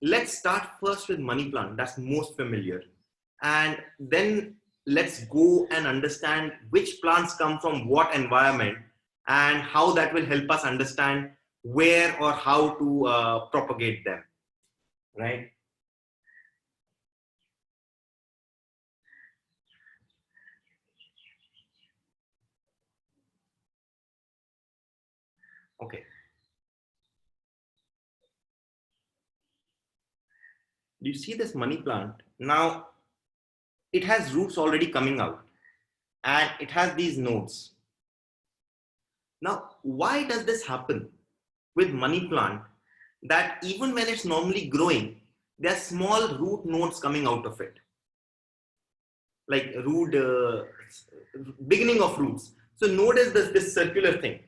let's start first with money plant. That's most familiar. And then let's go and understand which plants come from what environment and how that will help us understand where or how to propagate them, right? Okay. Do you see this money plant? Now, it has roots already coming out and it has these nodes. Now, why does this happen with money plant that even when it's normally growing, there are small root nodes coming out of it, like root, beginning of roots. So notice this circular thing.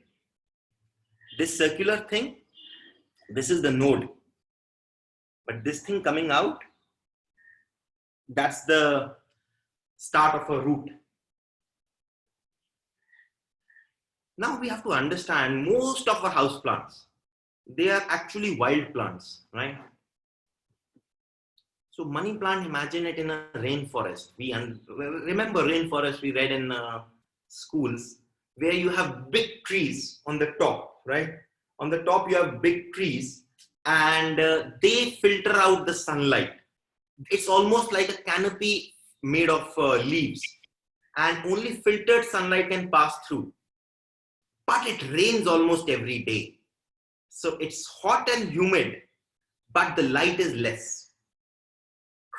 This circular thing, this is the node. But this thing coming out, that's the start of a root. Now we have to understand most of our house plants, they are actually wild plants, right? So money plant, imagine it in a rainforest. We remember rainforest we read in schools, where you have big trees on the top, right? On the top you have big trees and they filter out the sunlight. It's almost like a canopy made of leaves and only filtered sunlight can pass through. But it rains almost every day. So it's hot and humid, but the light is less.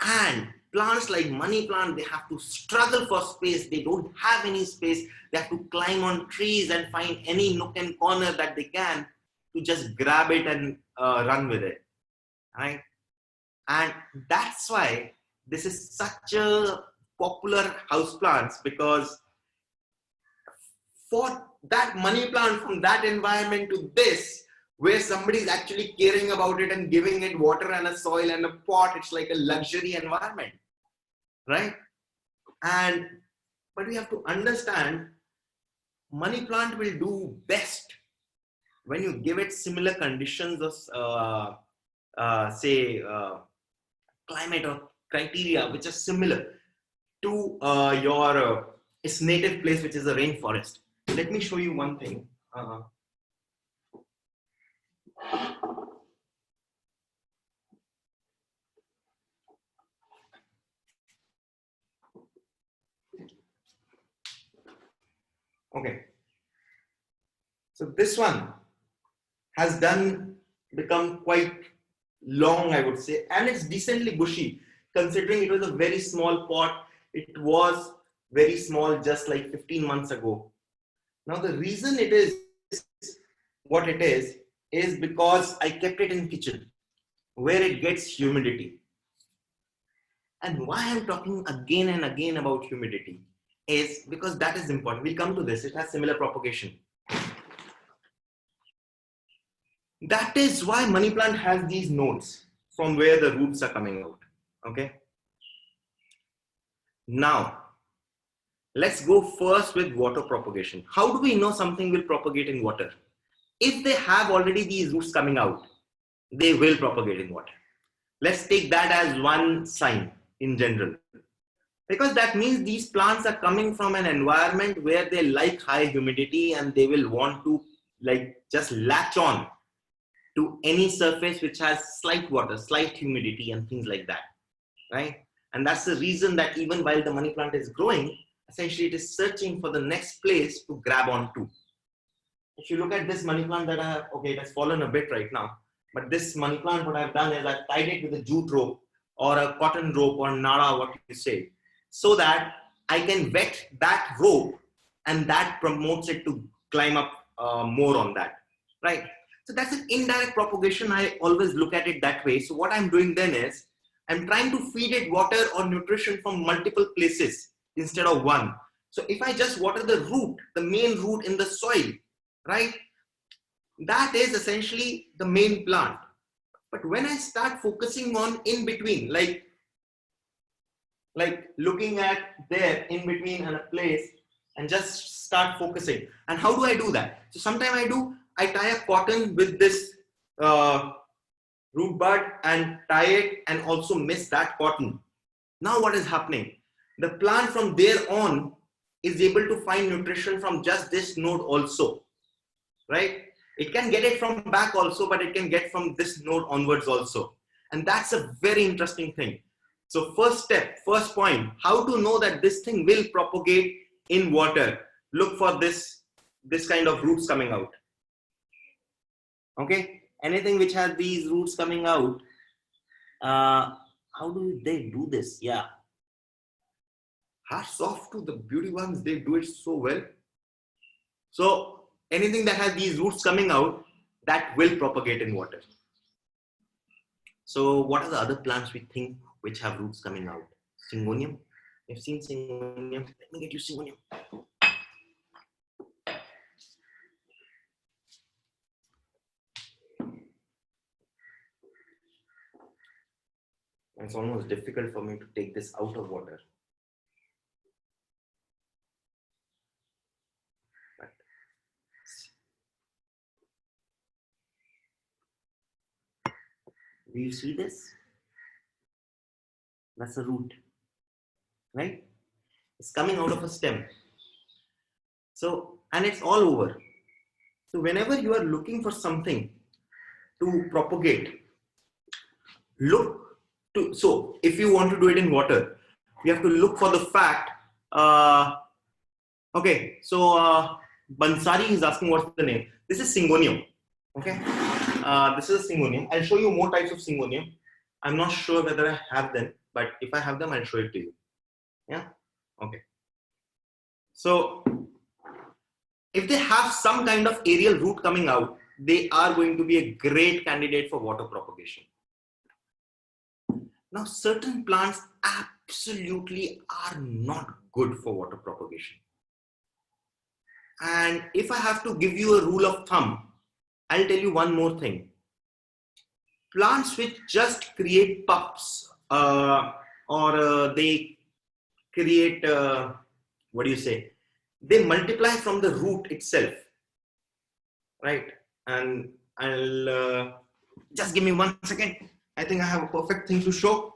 And plants like money plant, they have to struggle for space. They don't have any space. They have to climb on trees and find any nook and corner that they can to just grab it and run with it, right? And that's why this is such a popular house plants, because for that money plant from that environment to this, where somebody is actually caring about it and giving it water and a soil and a pot, it's like a luxury environment, right? But we have to understand, money plant will do best when you give it similar conditions of climate or criteria which are similar to its native place, which is a rainforest. Let me show you one thing. Okay. So this one has become quite long, I would say, and it's decently bushy. Considering it was a very small pot, it was very small just like 15 months ago. Now the reason it is what it is because I kept it in kitchen where it gets humidity. And why I'm talking again and again about humidity is because that is important. We'll come to this. It has similar propagation. That is why money plant has these nodes from where the roots are coming out. Okay. Now, let's go first with water propagation. How do we know something will propagate in water? If they have already these roots coming out, they will propagate in water. Let's take that as one sign in general, because that means these plants are coming from an environment where they like high humidity and they will want to like just latch on to any surface which has slight water, slight humidity and things like that, right? And that's the reason that even while the money plant is growing, essentially it is searching for the next place to grab onto. If you look at this money plant that I have, okay, it has fallen a bit right now, but this money plant, what I've done is I've tied it with a jute rope or a cotton rope or nara, what you say, so that I can wet that rope and that promotes it to climb up more on that, right? So that's an indirect propagation. I always look at it that way. So what I'm doing then is I'm trying to feed it water or nutrition from multiple places instead of one. So if I just water the root, the main root in the soil, right? That is essentially the main plant. But when I start focusing on in between, like looking at there in between and a place and just start focusing. And how do I do that? So sometimes I tie a cotton with this root bud and tie it and also miss that cotton. Now what is happening? The plant from there on is able to find nutrition from just this node also, right? It can get it from back also, but it can get from this node onwards also. And that's a very interesting thing. So first step, first point, how to know that this thing will propagate in water. Look for this kind of roots coming out. Okay, anything which has these roots coming out, how do they do this? Yeah, hats off to the beauty ones, they do it so well. So anything that has these roots coming out, that will propagate in water. So what are the other plants we think which have roots coming out? Syngonium. You've seen syngonium. Let me get you syngonium. It's almost difficult for me to take this out of water. Do you see this? That's a root, right? It's coming out of a stem. So, and it's all over. So whenever you are looking for something to propagate, look to, so if you want to do it in water, you have to look for the fact, okay, so Bansari is asking what's the name. This is Syngonium, okay? This is a Syngonium. I'll show you more types of Syngonium. I'm not sure whether I have them, but if I have them, I'll show it to you. Yeah, okay. So if they have some kind of aerial root coming out, they are going to be a great candidate for water propagation. Now, certain plants absolutely are not good for water propagation. And if I have to give you a rule of thumb, I'll tell you one more thing. Plants which just create pups or they create, what do you say? They multiply from the root itself, right? And I'll just give me 1 second. I think I have a perfect thing to show.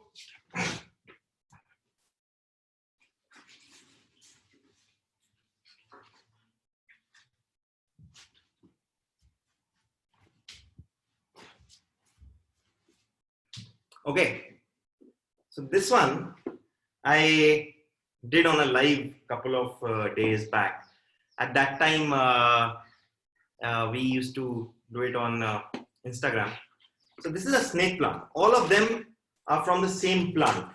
Okay, so this one I did on a live couple of days back. At that time, we used to do it on Instagram. So this is a snake plant. All of them are from the same plant.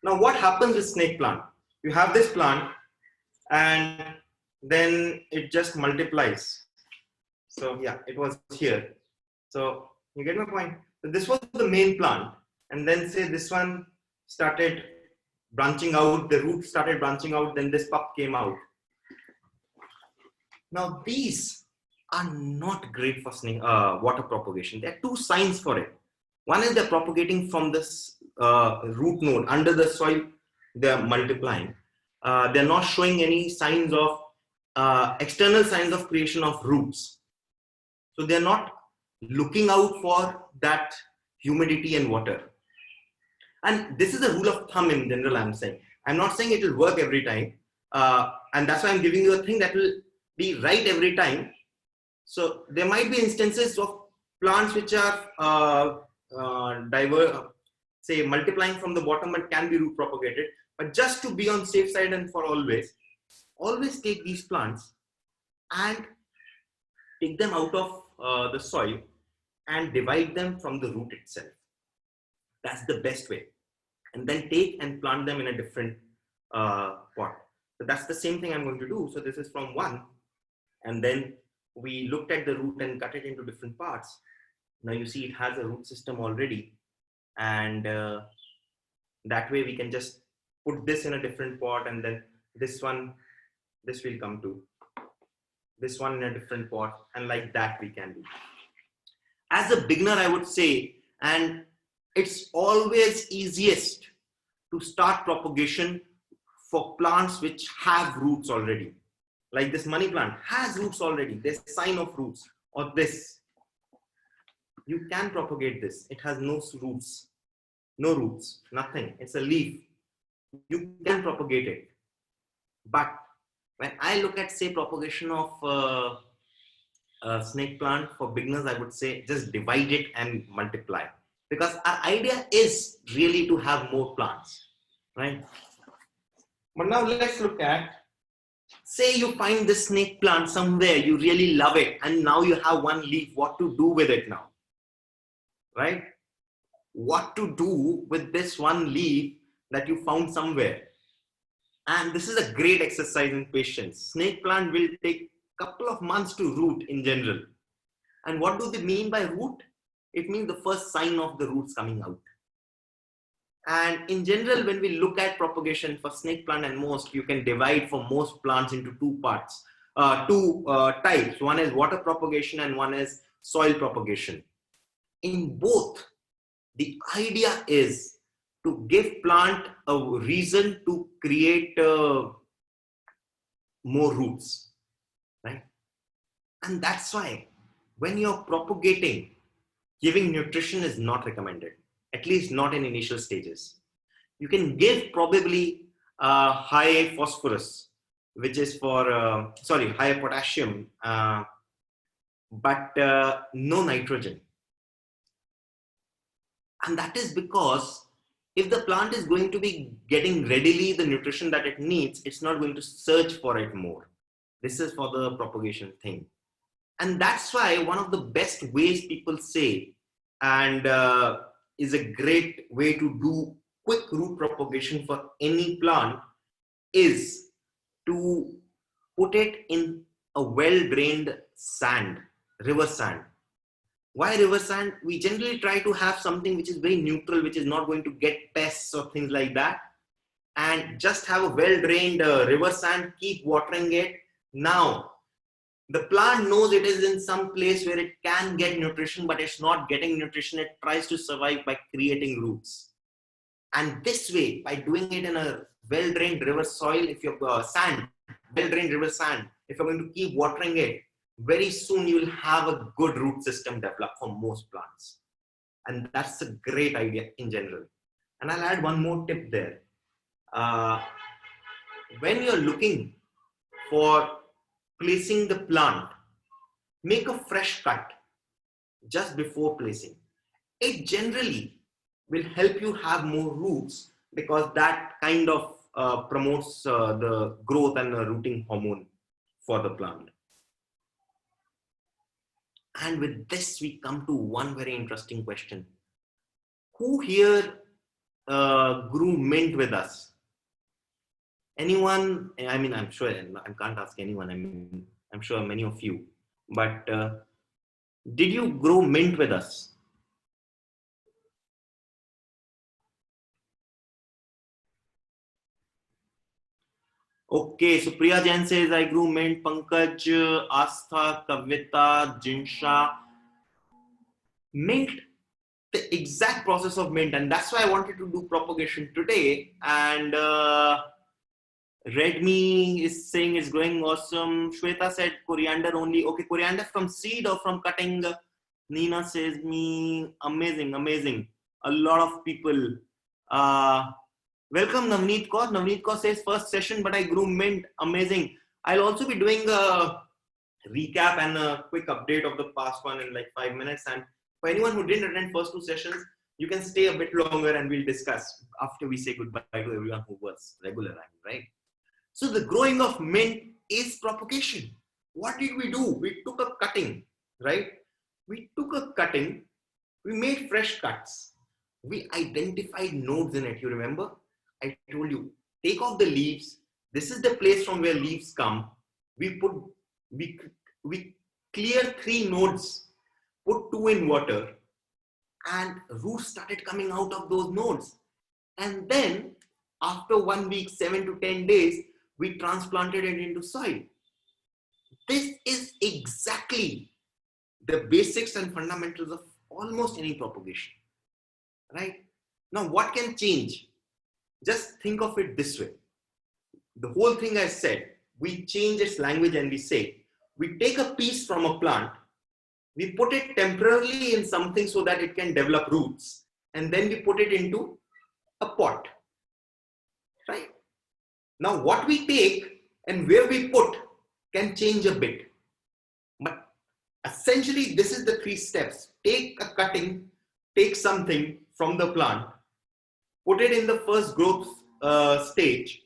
Now what happens with snake plant? You have this plant and then it just multiplies. So yeah, it was here. So you get my point. So this was the main plant. And then say this one started branching out, the root started branching out, then this pup came out. Now these are not great for water propagation. There are two signs for it. One is they're propagating from this root node under the soil, they're multiplying. They're not showing any signs of external signs of creation of roots. So they're not looking out for that humidity and water. And this is a rule of thumb in general, I'm saying. I'm not saying it will work every time. And that's why I'm giving you a thing that will be right every time. So there might be instances of plants which are say multiplying from the bottom but can be root propagated. But just to be on safe side and for always take these plants and take them out of the soil and divide them from the root itself. That's the best way. And then take and plant them in a different pot. So that's the same thing I'm going to do. So this is from one. And then we looked at the root and cut it into different parts. Now you see it has a root system already. And that way we can just put this in a different pot, and then this one, this will come to. This one in a different pot, and like that we can do. As a beginner, I would say, and it's always easiest to start propagation for plants which have roots already. Like this money plant has roots already. There's a sign of roots, or this. You can propagate this. It has roots, no roots, nothing. It's a leaf. You can propagate it. But when I look at, say, propagation of snake plant for beginners, I would say just divide it and multiply. Because our idea is really to have more plants, right? But now let's look at, say you find this snake plant somewhere, you really love it, and now you have one leaf, what to do with it now, right? What to do with this one leaf that you found somewhere. And this is a great exercise in patience. Snake plant will take a couple of months to root in general. And what do they mean by root? It means the first sign of the roots coming out. And in general, when we look at propagation for snake plant and most, you can divide for most plants into two parts, two types. One is water propagation and one is soil propagation. In both, the idea is to give plant a reason to create more roots, right? And that's why when you're propagating, giving nutrition is not recommended, at least not in initial stages. You can give probably high phosphorus, which is for, higher potassium, but no nitrogen. And that is because if the plant is going to be getting readily the nutrition that it needs, it's not going to search for it more. This is for the propagation thing. And that's why one of the best ways people say, and is a great way to do quick root propagation for any plant, is to put it in a well-drained sand, river sand. Why river sand? We generally try to have something which is very neutral, which is not going to get pests or things like that. And just have a well-drained river sand, keep watering it. Now, the plant knows it is in some place where it can get nutrition, but it's not getting nutrition. It tries to survive by creating roots. And this way, by doing it in a well-drained river soil, if you're sand, well-drained river sand, if you're going to keep watering it, very soon you will have a good root system developed for most plants. And that's a great idea in general. And I'll add one more tip there. When you're looking for placing the plant, make a fresh cut just before placing. It generally will help you have more roots because that kind of promotes the growth and the rooting hormone for the plant. And with this, we come to one very interesting question. Who here grew mint with us? Anyone? I mean, I'm sure, I can't ask anyone. I mean, I'm sure many of you. But did you grow mint with us? Okay, so Priya Jain says, I grew mint. Pankaj, Astha, Kavita, Jinsha. Mint, the exact process of mint. And that's why I wanted to do propagation today. And Redmi is saying it's growing awesome. Shweta said coriander only. Okay, coriander from seed or from cutting? Nina says me amazing, amazing. A lot of people. Welcome Navneet Kaur. Navneet Kaur says first session, but I grew mint. Amazing. I'll also be doing a recap and a quick update of the past one in like 5 minutes. And for anyone who didn't attend first 2 sessions, you can stay a bit longer and we'll discuss after we say goodbye to everyone who was regular, right? So the growing of mint is propagation. What did we do? We took a cutting, right? We took a cutting, we made fresh cuts. We identified nodes in it. You remember? I told you, take off the leaves. This is the place from where leaves come. We clear 3 nodes, put 2 in water, and roots started coming out of those nodes. And then after 1 week, 7 to 10 days, we transplanted it into soil. This is exactly the basics and fundamentals of almost any propagation, right? Now, what can change? Just think of it this way. The whole thing I said, we change its language and we say, we take a piece from a plant We put it temporarily in something so that it can develop roots, and then we put it into a pot, right? Now what we take and where we put can change a bit, but essentially this is the 3 steps. Take a cutting, take something from the plant, put it in the first growth stage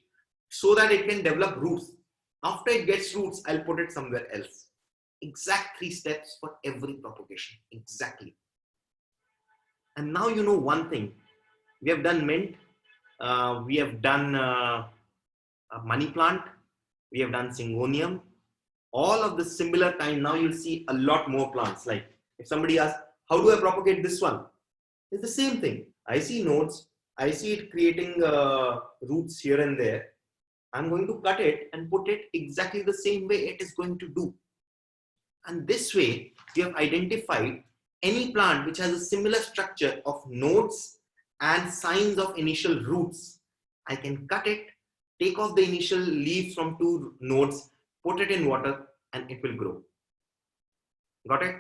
so that it can develop roots. After it gets roots, I'll put it somewhere else. Exact 3 steps for every propagation, exactly. And now you know one thing. We have done mint, we have done a money plant, we have done syngonium, all of the similar kind. Now you'll see a lot more plants. Like if somebody asks, how do I propagate this one? It's the same thing. I see nodes, I see it creating roots here and there. I'm going to cut it and put it exactly the same way it is going to do. And this way, we have identified any plant which has a similar structure of nodes and signs of initial roots. I can cut it, take off the initial leaves from 2 nodes, put it in water, and it will grow. Got it?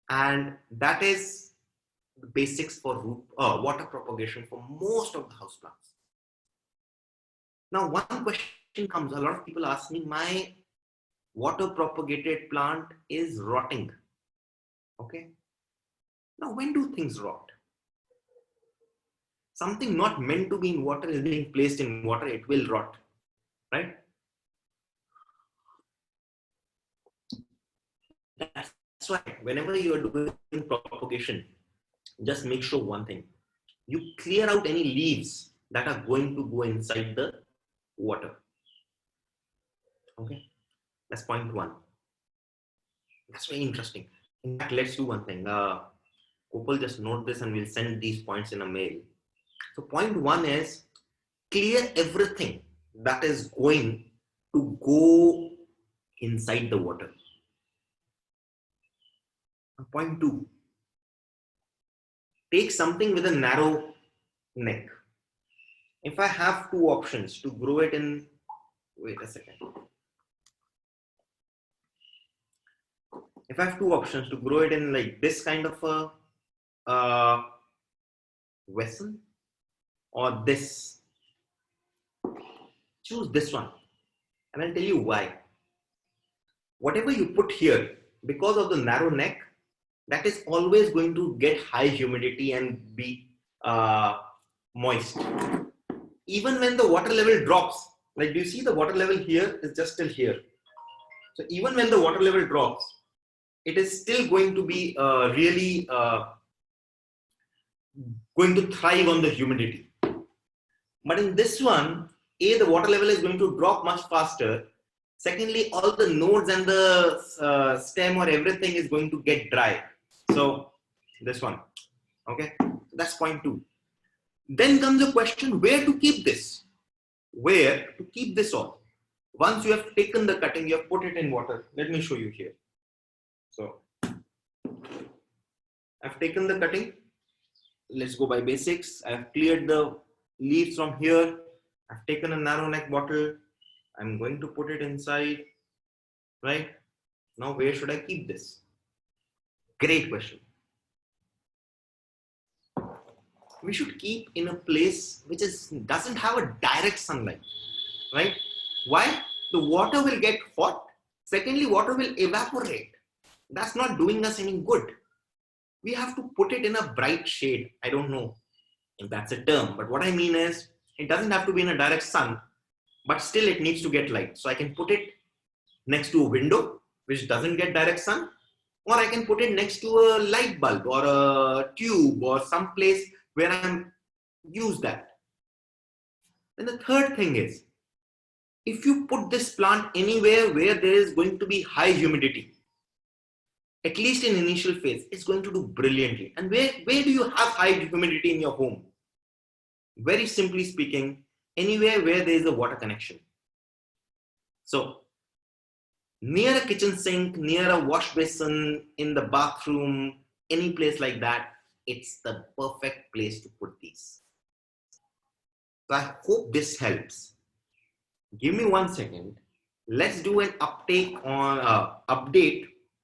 And that is the basics for water propagation for most of the houseplants. Now, one question comes, a lot of people ask me, my water propagated plant is rotting. Okay. Now, when do things rot? Something not meant to be in water is being placed in water, it will rot, right? That's why whenever you are doing propagation, just make sure one thing. You clear out any leaves that are going to go inside the water. Okay. That's point 1. That's very interesting. In fact, let's do one thing. Gopal, just note this and we'll send these points in a mail. So point 1 is clear everything that is going to go inside the water. Point 2, take something with a narrow neck. If I have 2 options to grow it in, wait a second. If I have 2 options to grow it in like this kind of a vessel or this, choose this one. And I'll tell you why. Whatever you put here, because of the narrow neck, that is always going to get high humidity and be moist. Even when the water level drops, like do you see the water level here is just still here. So even when the water level drops, it is still going to be really going to thrive on the humidity. But in this one, A, the water level is going to drop much faster. Secondly, all the nodes and the stem or everything is going to get dry. So this one, okay, that's point 2. Then comes the question, where to keep this? Where to keep this all? Once you have taken the cutting, you have put it in water. Let me show you here. So I've taken the cutting. Let's go by basics. I've cleared the leaves from here. I've taken a narrow neck bottle. I'm going to put it inside, right? Now, where should I keep this? Great question. We should keep in a place which doesn't have a direct sunlight, right? Why? The water will get hot. Secondly, water will evaporate. That's not doing us any good. We have to put it in a bright shade. I don't know if that's a term, but what I mean is it doesn't have to be in a direct sun, but still it needs to get light. So I can put it next to a window which doesn't get direct sun, or I can put it next to a light bulb or a tube or some place where I can use that. And the third thing is, if you put this plant anywhere where there is going to be high humidity, at least in initial phase, it's going to do brilliantly. And where do you have high humidity in your home? Very simply speaking, anywhere where there is a water connection. So near a kitchen sink, near a wash basin, in the bathroom, any place like that, it's the perfect place to put these. So I hope this helps. Give me 1 second. Let's do an update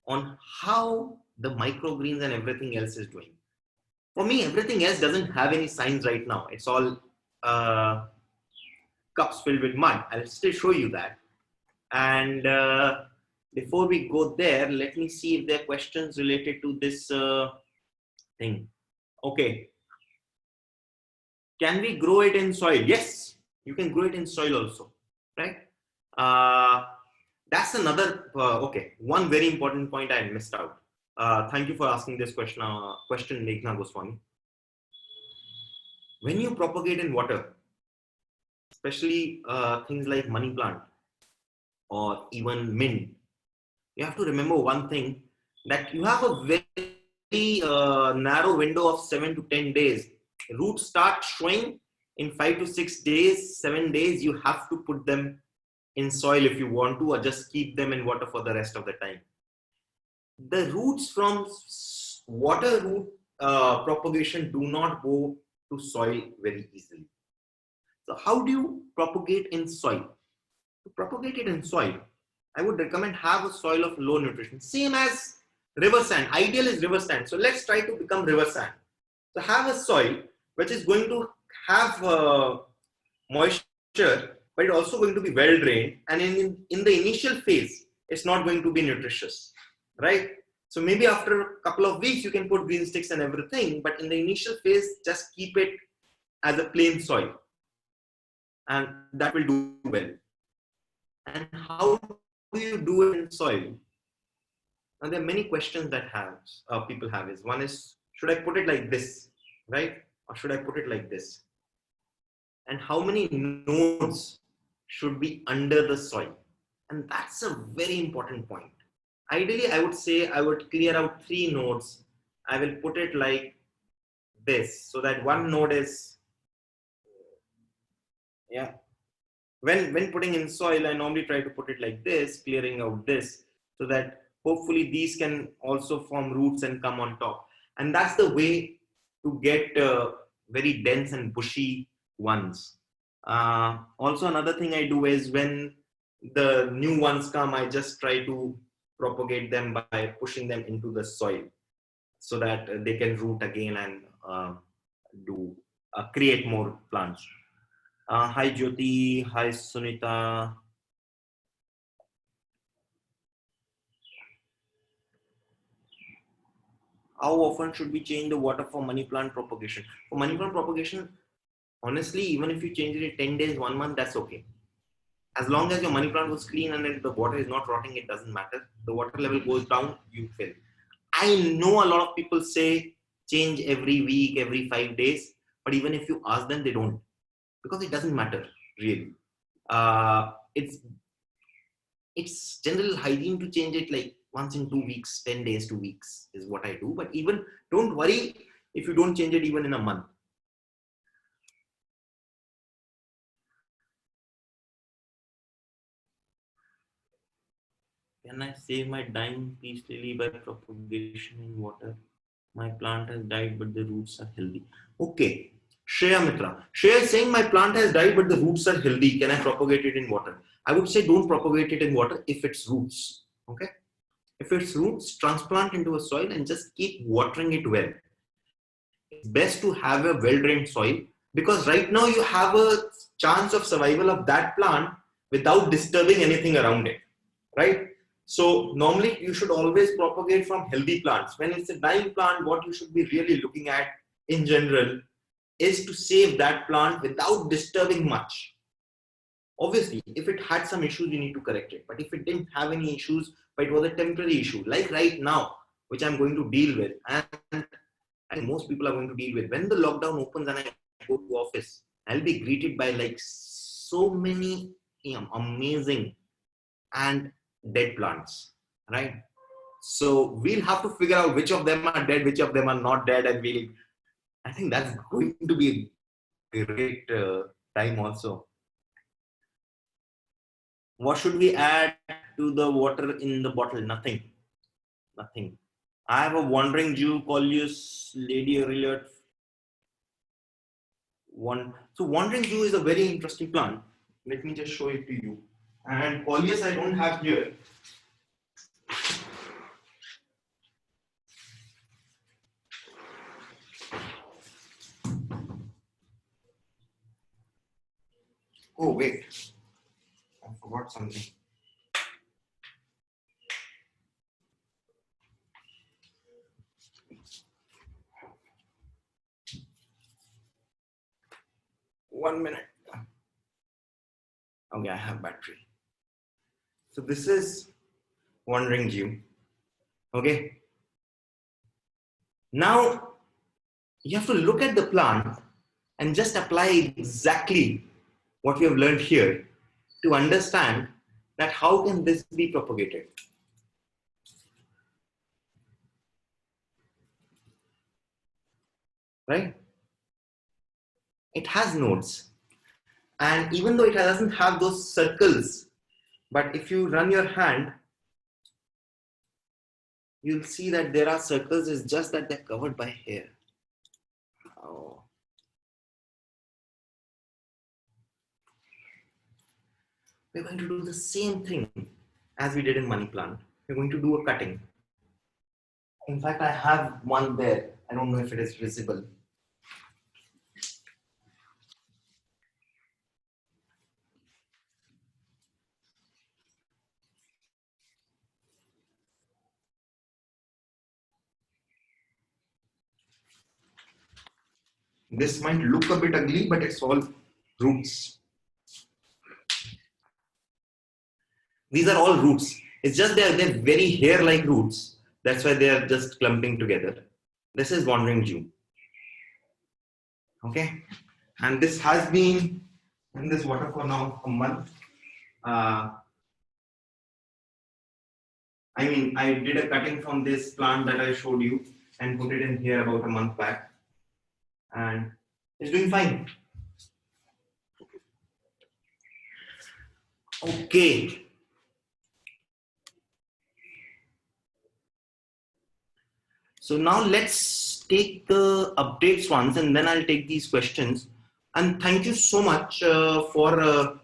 on how the microgreens and everything else is doing. For me, everything else doesn't have any signs right now. It's all cups filled with mud. I'll still show you that. And before we go there, let me see if there are questions related to this thing. Okay. Can we grow it in soil? Yes, you can grow it in soil also, right? That's another, okay, one very important point I missed out. Thank you for asking this question, Meghna Goswami. When you propagate in water, especially things like money plant or even mint, you have to remember one thing, that you have a very narrow window of 7 to 10 days. Roots start showing in 5 to 6 days, 7 days. You have to put them in soil if you want to, or just keep them in water for the rest of the time. The roots from water root propagation do not go to soil very easily. So how do you propagate in soil? To propagate it in soil, I would recommend have a soil of low nutrition, same as river sand. Ideal is river sand. So let's try to become river sand. So have a soil which is going to have moisture, but it's also going to be well drained. And in the initial phase, it's not going to be nutritious, right? So maybe after a couple of weeks, you can put green sticks and everything, but in the initial phase, just keep it as a plain soil, and that will do well. And how do you do it in soil? Now, there are many questions that people have. One is, should I put it like this, right? Or should I put it like this? And how many nodes should be under the soil? And that's a very important point. Ideally, I would say I would clear out 3 nodes. I will put it like this, so that one node is, yeah. When putting in soil, I normally try to put it like this, clearing out this, so that hopefully these can also form roots and come on top. And that's the way to get very dense and bushy ones. Also, another thing I do is when the new ones come, I just try to propagate them by pushing them into the soil, so that they can root again and create more plants. Hi Jyoti, hi Sunita. How often should we change the water for money plant propagation? For money plant propagation, honestly, even if you change it in 10 days, 1 month, that's okay. As long as your money plant was clean and the water is not rotting, it doesn't matter. The water level goes down, you fill. I know a lot of people say change every week, every 5 days, but even if you ask them, they don't, because it doesn't matter really. It's general hygiene to change it like once in 2 weeks, 10 days, 2 weeks is what I do. But even don't worry if you don't change it even in a month. Can I save my dying peace lily by propagation in water? My plant has died, but the roots are healthy. Okay. Shreya Mitra. Shreya is saying my plant has died, but the roots are healthy. Can I propagate it in water? I would say don't propagate it in water if it's roots. Okay. If it's roots, transplant into a soil and just keep watering it well. It's best to have a well-drained soil, because right now you have a chance of survival of that plant without disturbing anything around it, right? So normally you should always propagate from healthy plants. When it's a dying plant, what you should be really looking at in general is to save that plant without disturbing much. Obviously, if it had some issues, you need to correct it. But if it didn't have any issues, but it was a temporary issue, like right now, which I'm going to deal with, and most people are going to deal with. When the lockdown opens and I go to office, I'll be greeted by like so many amazing and dead plants, right? So we'll have to figure out which of them are dead, which of them are not dead, and I think that's going to be a great time also. What should we add to the water in the bottle? Nothing. I have a wandering Jew, Collius, Lady Aureliot. So wandering Jew is a very interesting plant. Let me just show it to you. And Collius I don't have here. Oh, wait. I forgot something. One minute. Okay, I have battery. So this is wandering Jew. Okay. Now you have to look at the plant and just apply exactly what we have learned here to understand that how can this be propagated. Right? It has nodes. And even though it doesn't have those circles, but if you run your hand, you'll see that there are circles. It's just that they're covered by hair. Oh. We're going to do the same thing as we did in money plant. We're going to do a cutting. In fact, I have one there. I don't know if it is visible. This might look a bit ugly, but it's all roots. These are all roots. It's just they're very hair-like roots. That's why they are just clumping together. This is wandering Jew. Okay, and this has been in this water for now a month. I mean, I did a cutting from this plant that I showed you and put it in here about a month back, and it's doing fine. Okay. So now let's take the updates once, and then I'll take these questions. And thank you so much for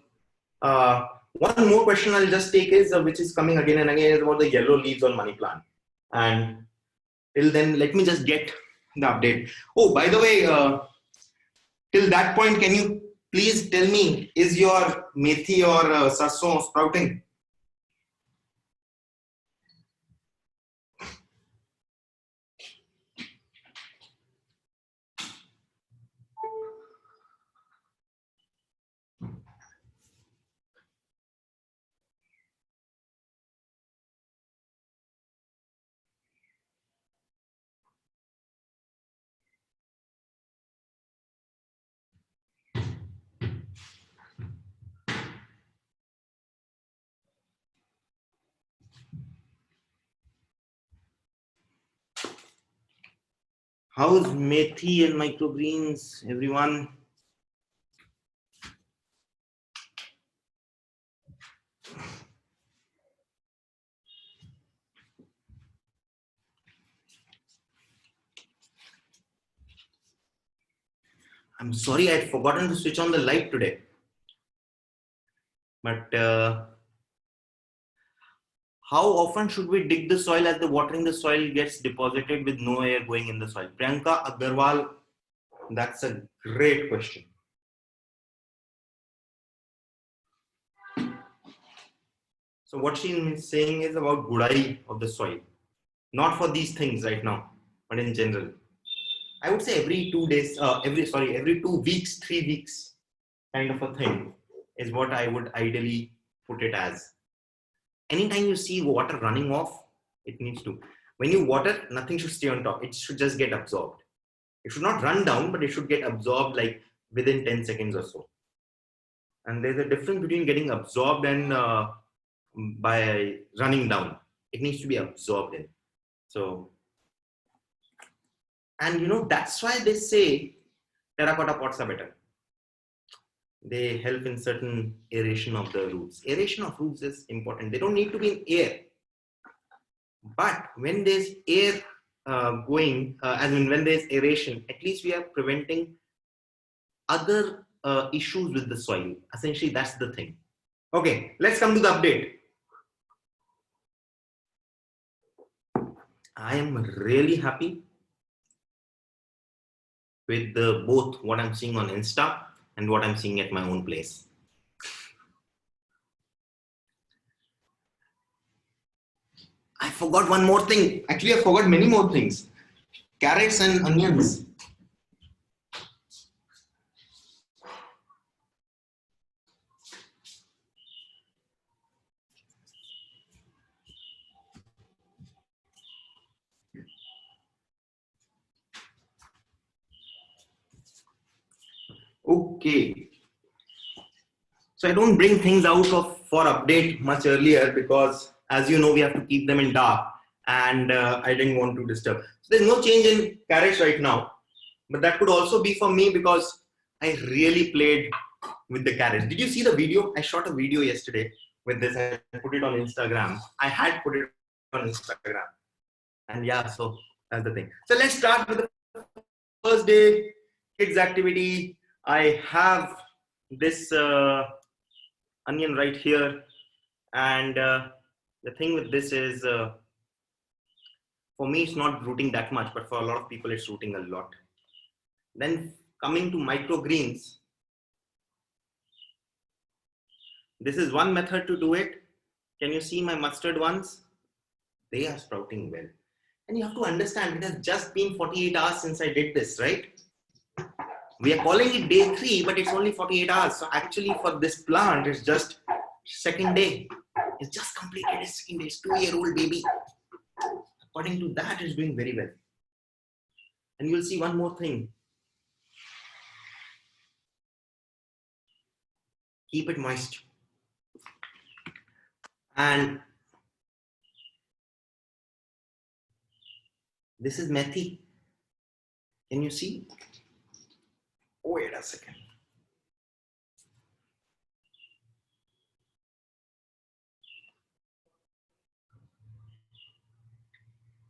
one more question I'll just take is which is coming again and again is about the yellow leaves on money plant. And till then, let me just get the update. Oh, by the way, till that point, can you please tell me, is your methi or sarson sprouting? How's methi and microgreens, everyone? I'm sorry, I'd forgotten to switch on the light today. But how often should we dig the soil as the watering the soil gets deposited with no air going in the soil? Priyanka Agarwal, that's a great question. So what she is saying is about gudai of the soil. Not for these things right now, but in general. I would say every 2 days, every 2 weeks, 3 weeks kind of a thing is what I would ideally put it as. Anytime you see water running off, it needs to. When you water, nothing should stay on top. It should just get absorbed. It should not run down, but it should get absorbed like within 10 seconds or so. And there's a difference between getting absorbed and by running down. It needs to be absorbed in. So, and you know, that's why they say terracotta pots are better. They help in certain aeration of the roots. Aeration of roots is important. They don't need to be in air. But when there's air going, as in when there's aeration, at least we are preventing other issues with the soil. Essentially, that's the thing. Okay, let's come to the update. I am really happy with both what I'm seeing on Insta and what I'm seeing at my own place. I forgot one more thing. Actually, I forgot many more things. Carrots and onions. Okay. So I don't bring things out of for update much earlier because, as you know, we have to keep them in dark, and I didn't want to disturb. So there's no change in carrots right now, but that could also be for me because I really played with the carrots. Did you see the video? I shot a video yesterday with this. I put it on Instagram. I had put it on Instagram, and yeah, so that's the thing. So let's start with the first day kids activity. I have this onion right here, and the thing with this is for me it's not rooting that much, but for a lot of people it's rooting a lot. Then coming to microgreens, this is one method to do it. Can you see my mustard ones? They are sprouting well, and you have to understand it has just been 48 hours since I did this, right? We are calling it day 3, but it's only 48 hours. So actually for this plant, it's just second day. It's just completed its second day. It's 2-year-old baby. According to that, it's doing very well. And you'll see one more thing. Keep it moist. And this is methi. Can you see? Wait a second.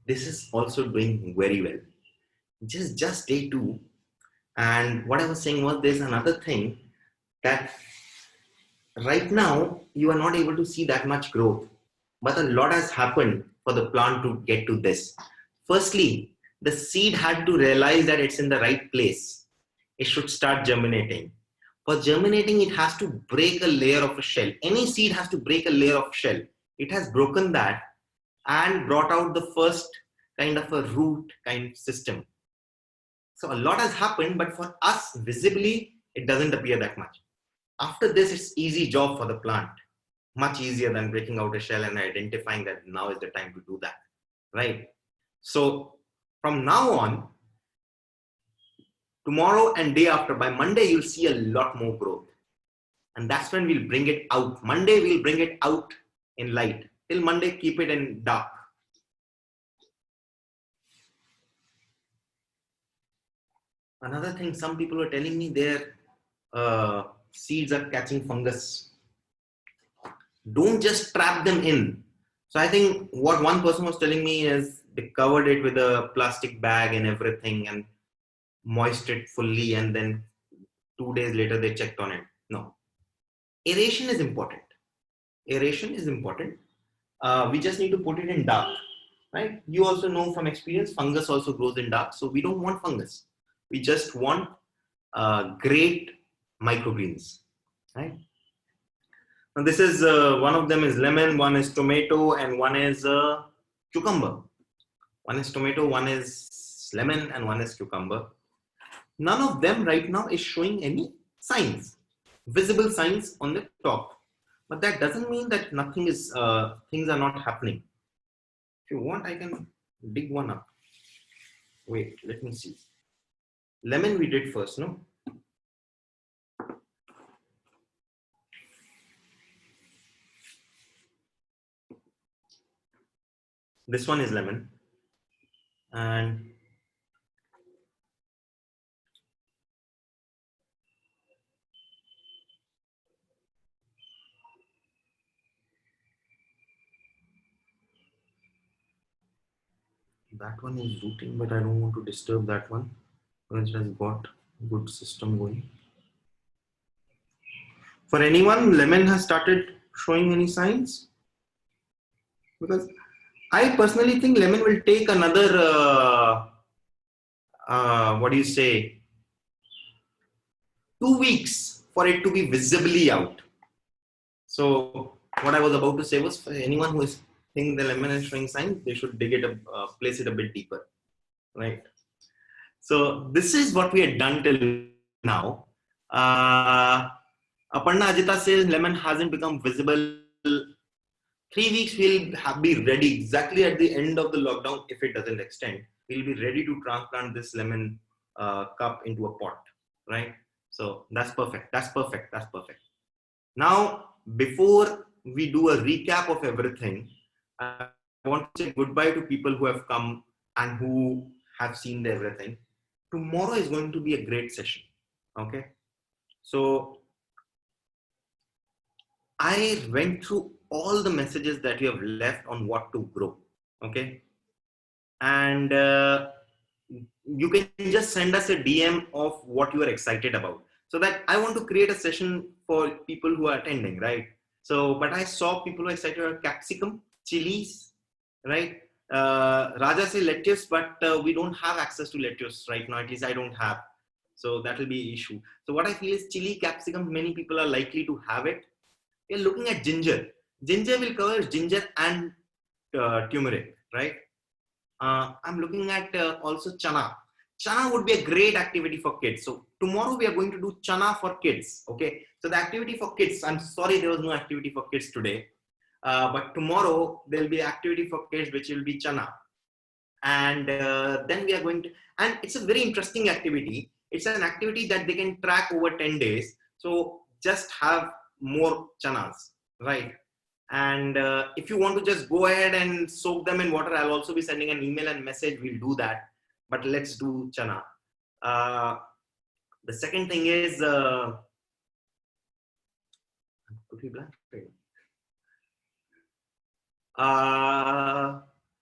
This is also doing very well. Just day 2. And what I was saying was there's another thing that right now you are not able to see that much growth, but a lot has happened for the plant to get to this. Firstly, the seed had to realize that it's in the right place. It should start germinating. For germinating, it has to break a layer of a shell. Any seed has to break a layer of shell. It has broken that and brought out the first kind of a root kind of system. So a lot has happened, but for us visibly, it doesn't appear that much. After this, it's easy job for the plant. Much easier than breaking out a shell and identifying that now is the time to do that, right? So from now on, tomorrow and day after, by Monday, you'll see a lot more growth. And that's when we'll bring it out. Monday, we'll bring it out in light. Till Monday, keep it in dark. Another thing, some people are telling me their seeds are catching fungus. Don't just trap them in. So I think what one person was telling me is they covered it with a plastic bag and everything and moistened it fully, and then 2 days later they checked on it. No. Aeration is important. Aeration is important. We just need to put it in dark, right? You also know from experience, fungus also grows in dark. So we don't want fungus. We just want great microgreens, right? Now this is one of them is lemon, one is tomato, and one is cucumber. One is tomato, one is lemon, and one is cucumber. None of them right now is showing any signs, visible signs on the top. But that doesn't mean that nothing is, things are not happening. If you want, I can dig one up. Wait, let me see. Lemon we did first, no? This one is lemon. And that one is rooting, but I don't want to disturb that one because it has got good system going. For anyone, lemon has started showing any signs? Because I personally think lemon will take another, what do you say, 2 weeks for it to be visibly out. So what I was about to say was for anyone who is think the lemon is showing signs, they should dig it, place it a bit deeper, right? So this is what we had done till now. Aparna Ajita says lemon hasn't become visible. 3 weeks we'll be ready exactly at the end of the lockdown. If it doesn't extend, we'll be ready to transplant this lemon cup into a pot, right? So that's perfect. That's perfect. That's perfect. Now, before we do a recap of everything, I want to say goodbye to people who have come and who have seen everything. Tomorrow is going to be a great session. Okay. So I went through all the messages that you have left on what to grow. Okay. And you can just send us a DM of what you are excited about, so that I want to create a session for people who are attending, right? So, but I saw people who are excited about capsicum, chilies, right? Raja say lettuce, but we don't have access to lettuce right now. At least I don't have. So that will be an issue. So what I feel is chili, capsicum, many people are likely to have it. We're looking at ginger. Ginger will cover ginger and turmeric, right? I'm looking at also chana. Chana would be a great activity for kids. So tomorrow we are going to do chana for kids. Okay. So the activity for kids, I'm sorry there was no activity for kids today. But tomorrow there will be activity for kids, which will be chana. And then we are going to, and it's a very interesting activity. It's an activity that they can track over 10 days. So just have more chanas, right? And if you want to just go ahead and soak them in water, I'll also be sending an email and message. We'll do that. But let's do chana. The second thing is,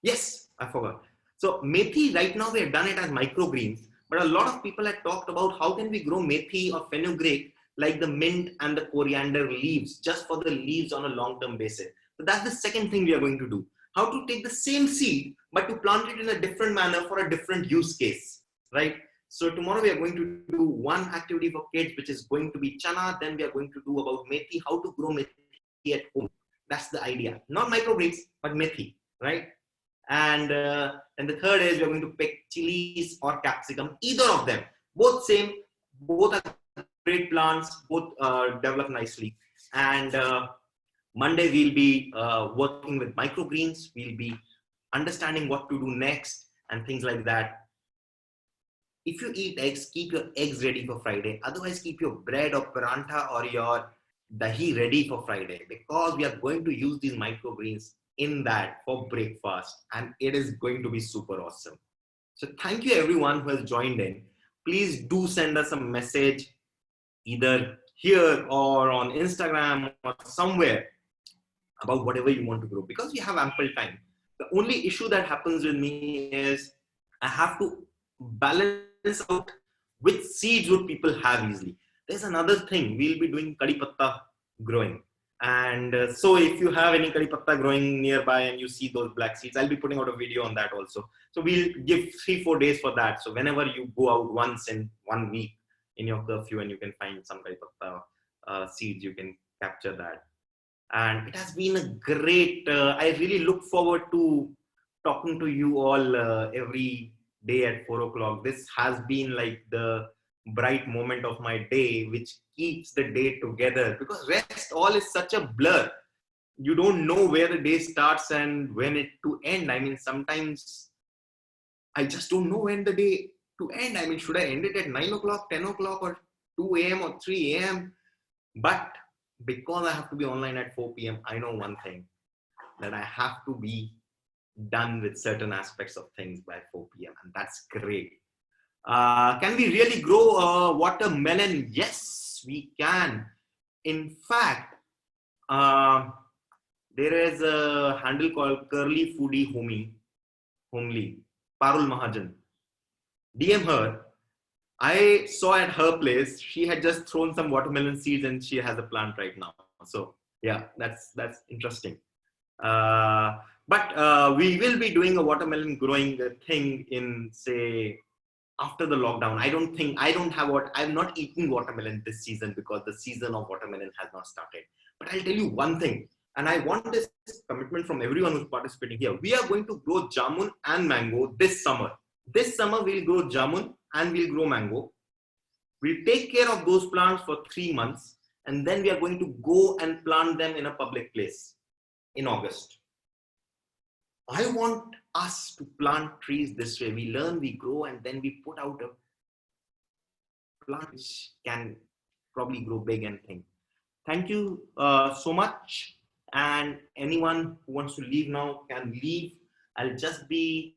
yes, I forgot. So methi, right now we have done it as microgreens, but a lot of people have talked about how can we grow methi or fenugreek like the mint and the coriander leaves, just for the leaves on a long-term basis. So that's the second thing we are going to do. How to take the same seed, but to plant it in a different manner for a different use case, right? So tomorrow we are going to do one activity for kids, which is going to be chana. Then we are going to do about methi, how to grow methi at home. That's the idea. Not microgreens, but methi, right? And the third is we're going to pick chilies or capsicum, either of them. Both same, both are great plants, both develop nicely. And Monday we'll be working with microgreens. We'll be understanding what to do next and things like that. If you eat eggs, keep your eggs ready for Friday. Otherwise, keep your bread or parantha or your dahi ready for Friday, because we are going to use these microgreens in that for breakfast, and it is going to be super awesome. So thank you everyone who has joined in. Please do send us a message either here or on Instagram or somewhere about whatever you want to grow, because we have ample time. The only issue that happens with me is I have to balance out which seeds would people have easily. There's another thing, we'll be doing kadi patta growing. And so if you have any kadi patta growing nearby and you see those black seeds, I'll be putting out a video on that also. So we'll give 3-4 days for that. So whenever you go out once in 1 week in your curfew and you can find some kadi patta seeds, you can capture that. And it has been a great, I really look forward to talking to you all every day at 4 o'clock. This has been like the bright moment of my day, which keeps the day together, because rest all is such a blur. You don't know where the day starts and when it to end. I mean, sometimes I just don't know when the day to end. I mean, should I end it at 9 o'clock, 10 o'clock or 2 a.m. or 3 a.m.? But because I have to be online at 4 p.m., I know one thing, that I have to be done with certain aspects of things by 4 p.m. and that's great. Can we really grow watermelon? Yes, we can. In fact, there is a handle called Curly Foodie Homely, Parul Mahajan. DM her. I saw at her place, she had just thrown some watermelon seeds and she has a plant right now. So yeah, that's interesting. But we will be doing a watermelon growing thing in, say, after the lockdown. I'm not eating watermelon this season because the season of watermelon has not started. But I'll tell you one thing, and I want this commitment from everyone who's participating here. We are going to grow jamun and mango this summer. This summer we'll grow jamun and we'll grow mango. We'll take care of those plants for 3 months, and then we are going to go and plant them in a public place in August. I want us to plant trees this way. We learn, we grow, and then we put out a plant which can probably grow big and think. Thank you so much. And anyone who wants to leave now can leave. I'll just be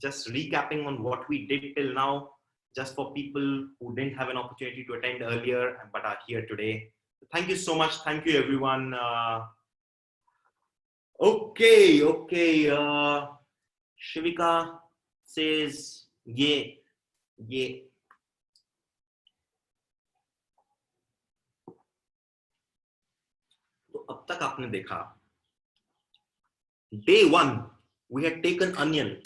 just recapping on what we did till now, just for people who didn't have an opportunity to attend earlier but are here today. Thank you so much. Thank you, everyone. Okay. Shivika says, yeah. तो अब तक आपने देखा, day 1 we had taken onion,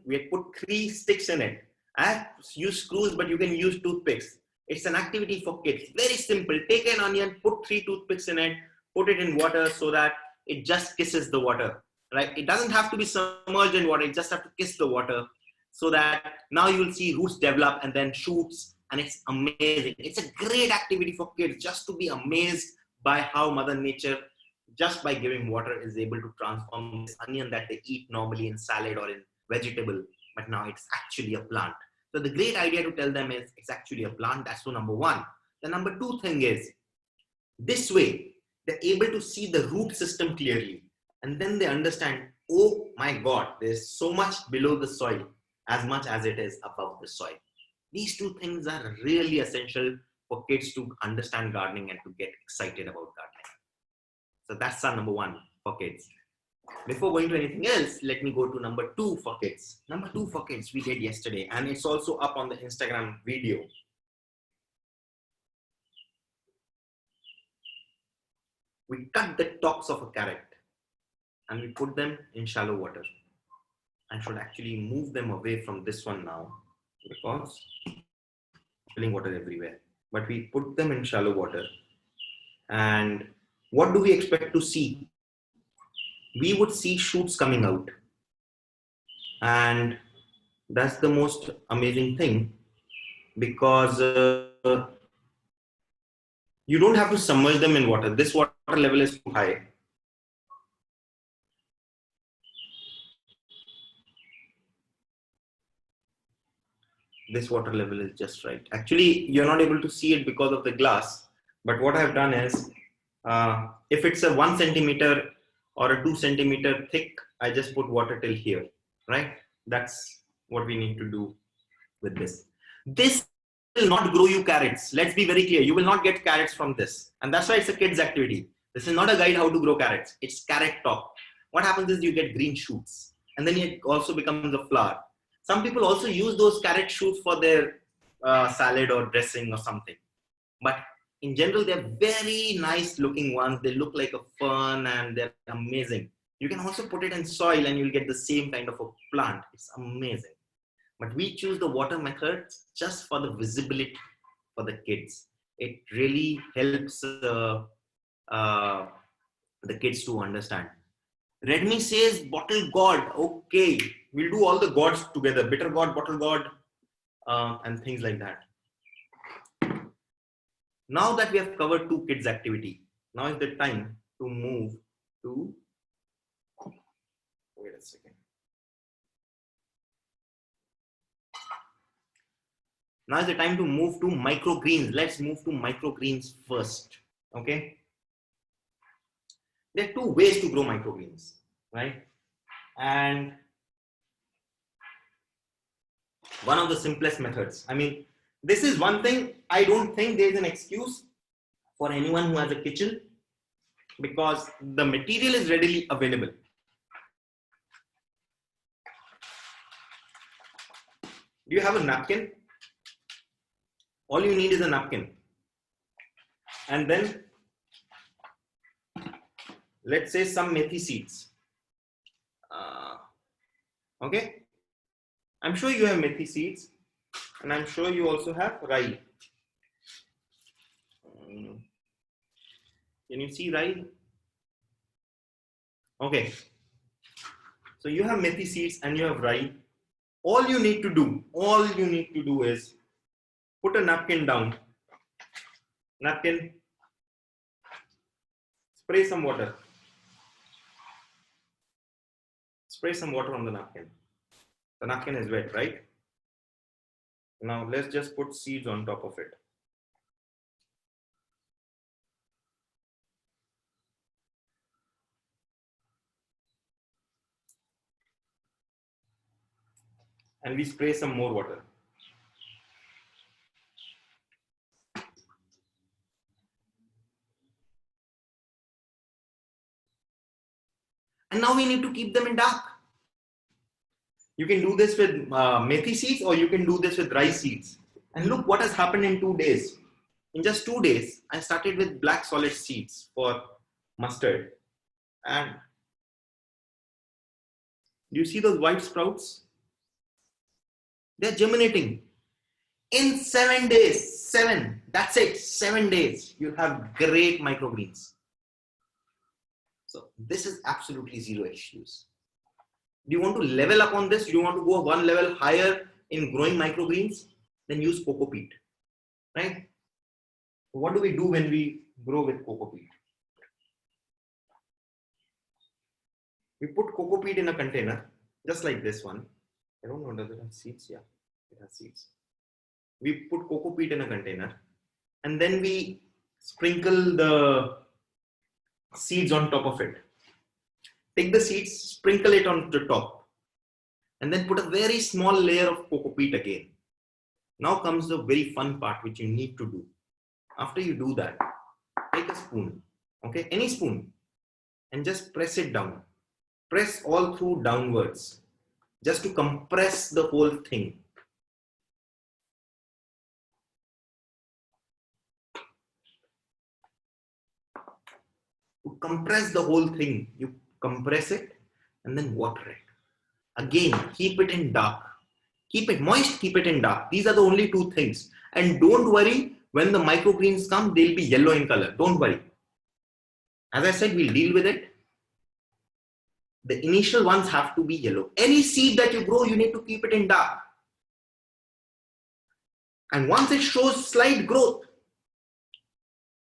we had put 3 sticks in it. I have used screws, but you can use toothpicks. It's an activity for kids, very simple. Take an onion, put 3 toothpicks in it, put it in water so that it just kisses the water, right? It doesn't have to be submerged in water, it just have to kiss the water, so that now you will see roots develop and then shoots, and it's amazing. It's a great activity for kids, just to be amazed by how Mother Nature, just by giving water, is able to transform this onion that they eat normally in salad or in vegetable, but now it's actually a plant. So the great idea to tell them is it's actually a plant. That's the number 1. The number 2 thing is, this way they're able to see the root system clearly, and then they understand, oh my God, there's so much below the soil as much as it is above the soil. These 2 things are really essential for kids to understand gardening and to get excited about gardening. So that's our number 1 for kids. Before going to anything else, let me go to number 2 for kids. Number 2 for kids we did yesterday, and it's also up on the Instagram video. We cut the tops of a carrot and we put them in shallow water. I should actually move them away from this one now, because spilling water everywhere. But we put them in shallow water, and what do we expect to see? We would see shoots coming out, and that's the most amazing thing, because you don't have to submerge them in water. This water level is too high. This water level is just right. Actually, you're not able to see it because of the glass, but what I've done is, if it's a 1 centimeter or a 2 centimeter thick, I just put water till here, right? That's what we need to do with this. This will not grow you carrots. Let's be very clear. You will not get carrots from this. And that's why it's a kids activity. This is not a guide how to grow carrots. It's carrot top. What happens is you get green shoots, and then it also becomes a flower. Some people also use those carrot shoots for their salad or dressing or something. But in general, they're very nice looking ones. They look like a fern and they're amazing. You can also put it in soil and you'll get the same kind of a plant. It's amazing. But we choose the water method just for the visibility for the kids. It really helps the kids to understand. Redmi says bottle god. Okay, we'll do all the gods together. Bitter god, bottle god, and things like that. Now that we have covered 2 kids activity, now is the time to move to, wait a second. Now is the time to move to microgreens. Let's move to microgreens first, okay? There are 2 ways to grow microgreens, right? And one of the simplest methods. I mean, this is one thing, I don't think there is an excuse for anyone who has a kitchen, because the material is readily available. Do you have a napkin? All you need is a napkin. And then, let's say some methi seeds. Okay? I'm sure you have methi seeds, and I'm sure you also have rye. Can you see rye? Okay. So you have methi seeds and you have rye. All you need to do is put a napkin down. Napkin. Spray some water. Spray some water on the napkin. The napkin is wet, right? Now let's just put seeds on top of it. And we spray some more water. And now we need to keep them in dark. You can do this with methi seeds or you can do this with rice seeds. And look what has happened in 2 days. In just 2 days, I started with black solid seeds for mustard. And do you see those white sprouts? They're germinating. In 7 days, 7, that's it, 7 days, you have great microgreens. So this is absolutely zero issues. Do you want to level up on this? Do you want to go one level higher in growing microgreens? Then use coco peat, right? What do we do when we grow with coco peat? We put coco peat in a container, just like this one. I don't know, does it have seeds? Yeah, it has seeds. We put coco peat in a container and then we sprinkle the seeds on top of it. Take the seeds, sprinkle it on the top, and then put a very small layer of coco peat again. Now comes the very fun part which you need to do. After you do that, take a spoon, okay, any spoon, and just press it down. Press all through downwards, just to compress the whole thing. To compress the whole thing, you compress it and then water it. Again, keep it in dark. Keep it moist, keep it in dark. These are the only two things. And don't worry, when the microgreens come, they'll be yellow in color. Don't worry. As I said, we'll deal with it. The initial ones have to be yellow. Any seed that you grow, you need to keep it in dark. And once it shows slight growth,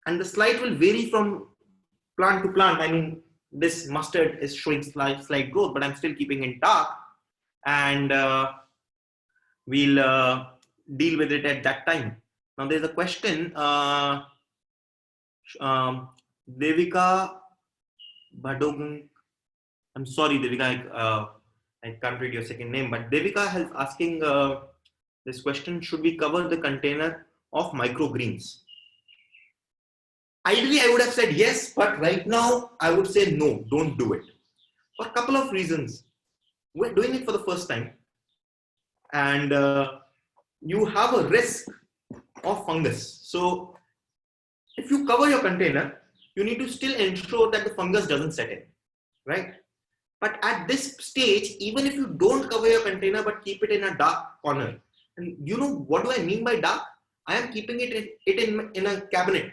and the slight will vary from plant to plant. I mean, this mustard is showing slight growth, but I'm still keeping it dark. And we'll deal with it at that time. Now there's a question, Devika Bhadogang. I'm sorry, Devika, I can't read your second name, but Devika is asking this question, should we cover the container of microgreens? Ideally, I would have said yes, but right now I would say no, don't do it. For a couple of reasons. We're doing it for the first time. And you have a risk of fungus. So if you cover your container, you need to still ensure that the fungus doesn't set in, right? But at this stage, even if you don't cover your container, but keep it in a dark corner, and you know, what do I mean by dark? I am keeping it in a cabinet,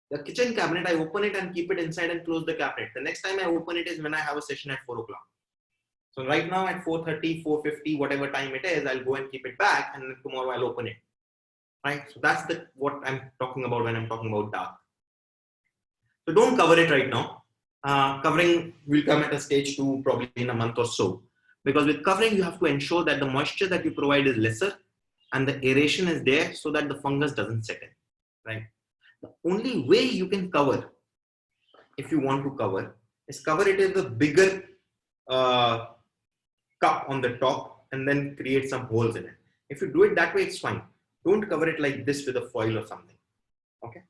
the kitchen cabinet. I open it and keep it inside and close the cabinet. The next time I open it is when I have a session at 4 o'clock. So right now at 4:30, 4:50, whatever time it is, I'll go and keep it back, and then tomorrow I'll open it. Right? So that's what I'm talking about when I'm talking about dark. So don't cover it right now. Covering will come at a stage 2 probably in a month or so. Because with covering, you have to ensure that the moisture that you provide is lesser and the aeration is there so that the fungus doesn't set in. Right? The only way you can cover, if you want to cover, is cover it with a bigger cup on the top and then create some holes in it. If you do it that way, it's fine. Don't cover it like this with a foil or something. Okay.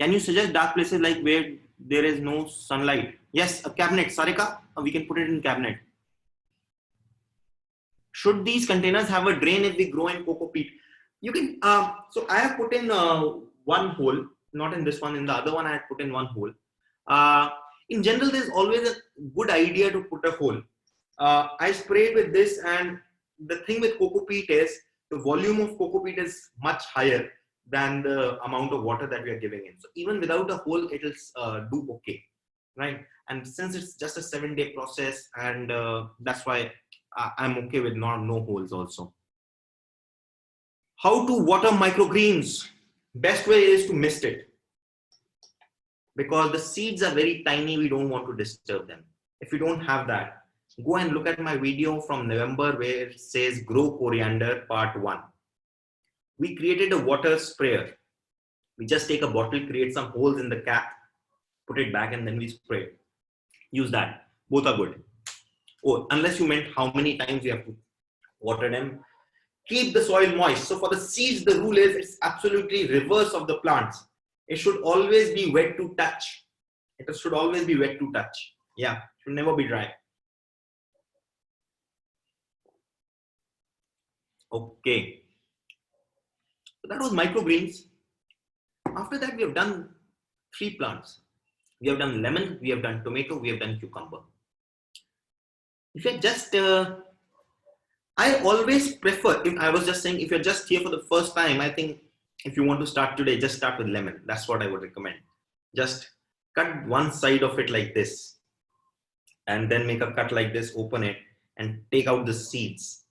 Can you suggest dark places like where there is no sunlight? Yes, a cabinet. Sarika, we can put it in cabinet. Should these containers have a drain if we grow in coco peat? You can. So I have put in one hole, not in this one. In the other one, I had put in one hole. In general, there's always a good idea to put a hole. I sprayed with this, and the thing with coco peat is the volume of coco peat is much higher. than the amount of water that we are giving in. So even without a hole, it will do okay, right? And since it's just a 7-day process, and that's why I'm okay with no holes also. How to water microgreens? Best way is to mist it, because the seeds are very tiny. We don't want to disturb them. If you don't have that, go and look at my video from November where it says grow coriander part 1. We created a water sprayer. We just take a bottle, create some holes in the cap, put it back, and then we spray. Use that. Both are good. Oh, unless you meant how many times you have to water them. Keep the soil moist. So for the seeds, the rule is it's absolutely reverse of the plants. It should always be wet to touch. It should always be wet to touch. Yeah, should never be dry. Okay. So that was microgreens. After that, we have done 3 plants. We have done lemon, we have done tomato, we have done cucumber. If you're just, I always prefer, if I was just saying, if you're just here for the first time, I think if you want to start today, just start with lemon. That's what I would recommend. Just cut one side of it like this, and then make a cut like this, open it, and take out the seeds.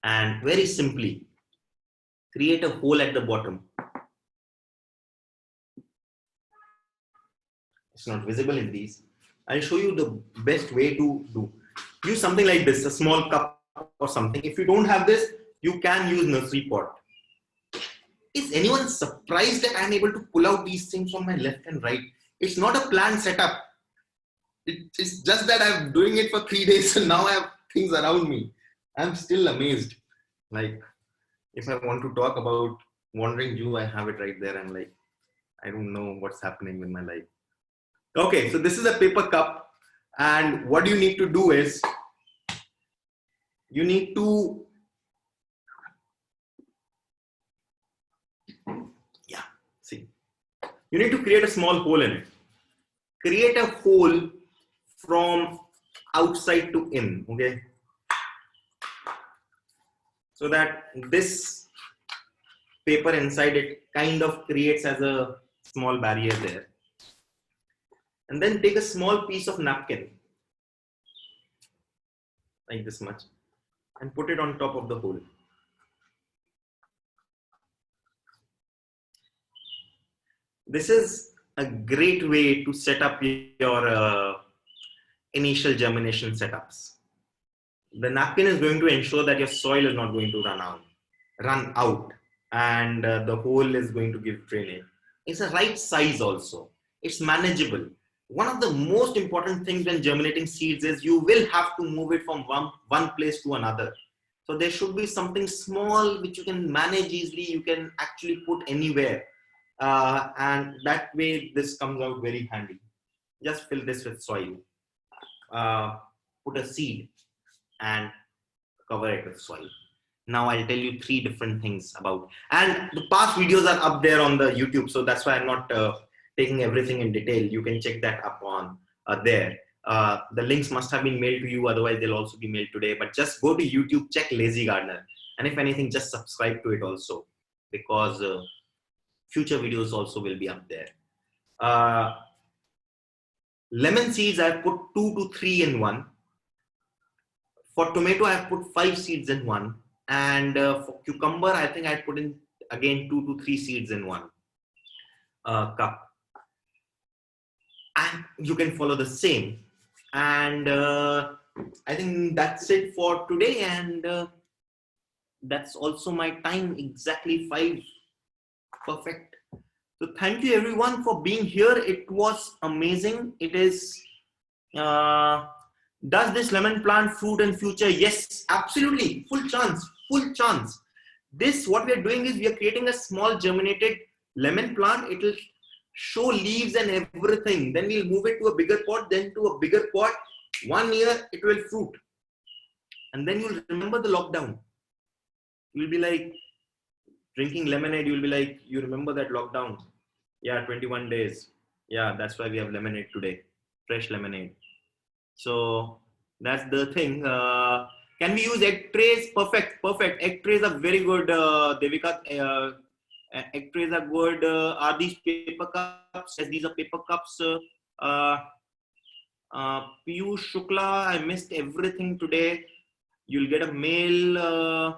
And very simply, create a hole at the bottom. It's not visible in these. I'll show you the best way to do. Use something like this, a small cup or something. If you don't have this, you can use nursery pot. Is anyone surprised that I'm able to pull out these things from my left and right? It's not a planned setup. It's just that I'm doing it for 3 days, and now I have things around me. I'm still amazed. Like, if I want to talk about Wandering Jew, I have it right there. I'm like, I don't know what's happening with my life. Okay, so this is a paper cup, and what you need to do is you need to, you need to create a small hole in it. Create a hole from outside to in, okay? So that this paper inside it kind of creates as a small barrier there. And then take a small piece of napkin, like this much, and put it on top of the hole. This is a great way to set up your initial germination setups. The napkin is going to ensure that your soil is not going to run out, and the hole is going to give drainage. It's a right size also. It's manageable. One of the most important things when germinating seeds is you will have to move it from one place to another. So there should be something small which you can manage easily. You can actually put anywhere. And that way this comes out very handy. Just fill this with soil. Put a seed and cover it with soil. Now I'll tell you 3 different things about, and the past videos are up there on the YouTube, so that's why I'm not taking everything in detail. You can check that up on there. The links must have been mailed to you, otherwise they'll also be mailed today. But just go to YouTube, check Lazy Gardener, and if anything, just subscribe to it also, because future videos also will be up there. Lemon seeds, I've put 2 to 3 in one. For tomato, I've put 5 seeds in one. And for cucumber, I think I put in again 2 to 3 seeds in one cup. And you can follow the same. And I think that's it for today. And that's also my time, exactly 5. Perfect. So thank you everyone for being here. It was amazing. It is, does this lemon plant fruit in future? Yes, absolutely. Full chance, full chance. This, what we are doing is we are creating a small germinated lemon plant. It will show leaves and everything. Then we'll move it to a bigger pot, then to a bigger pot. 1 year, it will fruit. And then you'll remember the lockdown. You'll be like drinking lemonade. You'll be like, you remember that lockdown? Yeah, 21 days. Yeah, that's why we have lemonade today. Fresh lemonade. So that's the thing. Can we use egg trays? Perfect, perfect. Egg trays are very good, Devika. Egg trays are good. Are these paper cups? Yes, these are paper cups. Uh, Piyush Shukla, I missed everything today. You'll get a mail.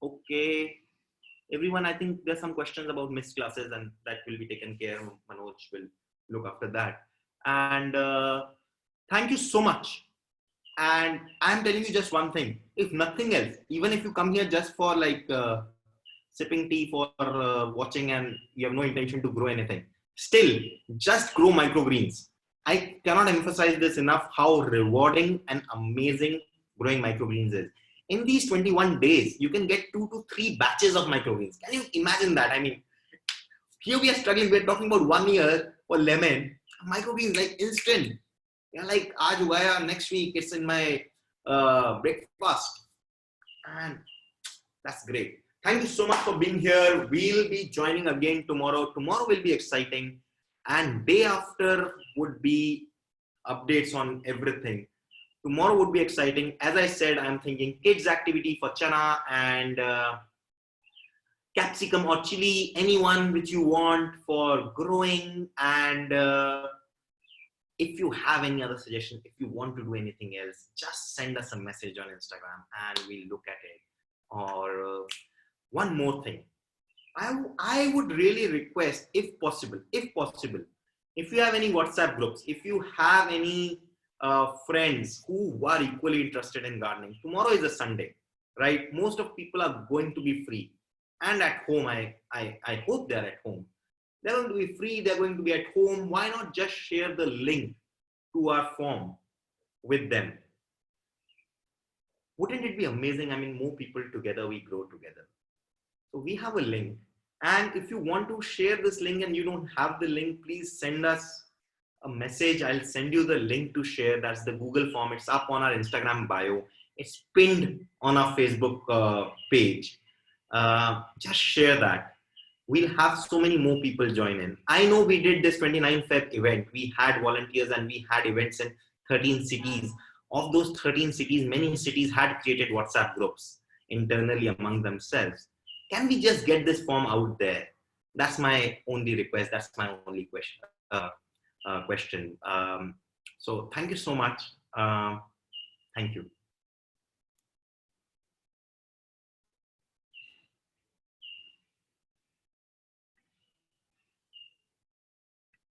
Okay. Everyone, I think there's some questions about missed classes and that will be taken care of. Manoj will look after that. And thank you so much. And I'm telling you just one thing. If nothing else, even if you come here just for like sipping tea for watching and you have no intention to grow anything, still just grow microgreens. I cannot emphasize this enough how rewarding and amazing growing microgreens is. In these 21 days, you can get 2 to 3 batches of microgreens. Can you imagine that? I mean, here we are struggling. We're talking about 1 year for lemon. Microgreens like instant. Yeah, like aaj ugaya, next week it's in my breakfast, and that's great. Thank you so much for being here. We'll be joining again tomorrow. Tomorrow will be exciting, and day after would be updates on everything. Tomorrow would be exciting. As I said, I'm thinking kids activity for chana and capsicum or chili, anyone which you want for growing. And if you have any other suggestion, if you want to do anything else, just send us a message on Instagram and we'll look at it. Or one more thing, I would really request, if possible, if you have any WhatsApp groups, if you have any friends who are equally interested in gardening, tomorrow is a Sunday, right? Most of people are going to be free and at home. I hope they're at home. They're going to be free. They're going to be at home. Why not just share the link to our form with them? Wouldn't it be amazing? I mean, more people together, we grow together. So we have a link. And if you want to share this link and you don't have the link, please send us a message. I'll send you the link to share. That's the Google form. It's up on our Instagram bio. It's pinned on our Facebook page. Just share that. We'll have so many more people join in. I know we did this 29 Feb event. We had volunteers and we had events in 13 cities. Of those 13 cities, many cities had created WhatsApp groups internally among themselves. Can we just get this form out there? That's my only request. That's my only question. So thank you so much. Thank you.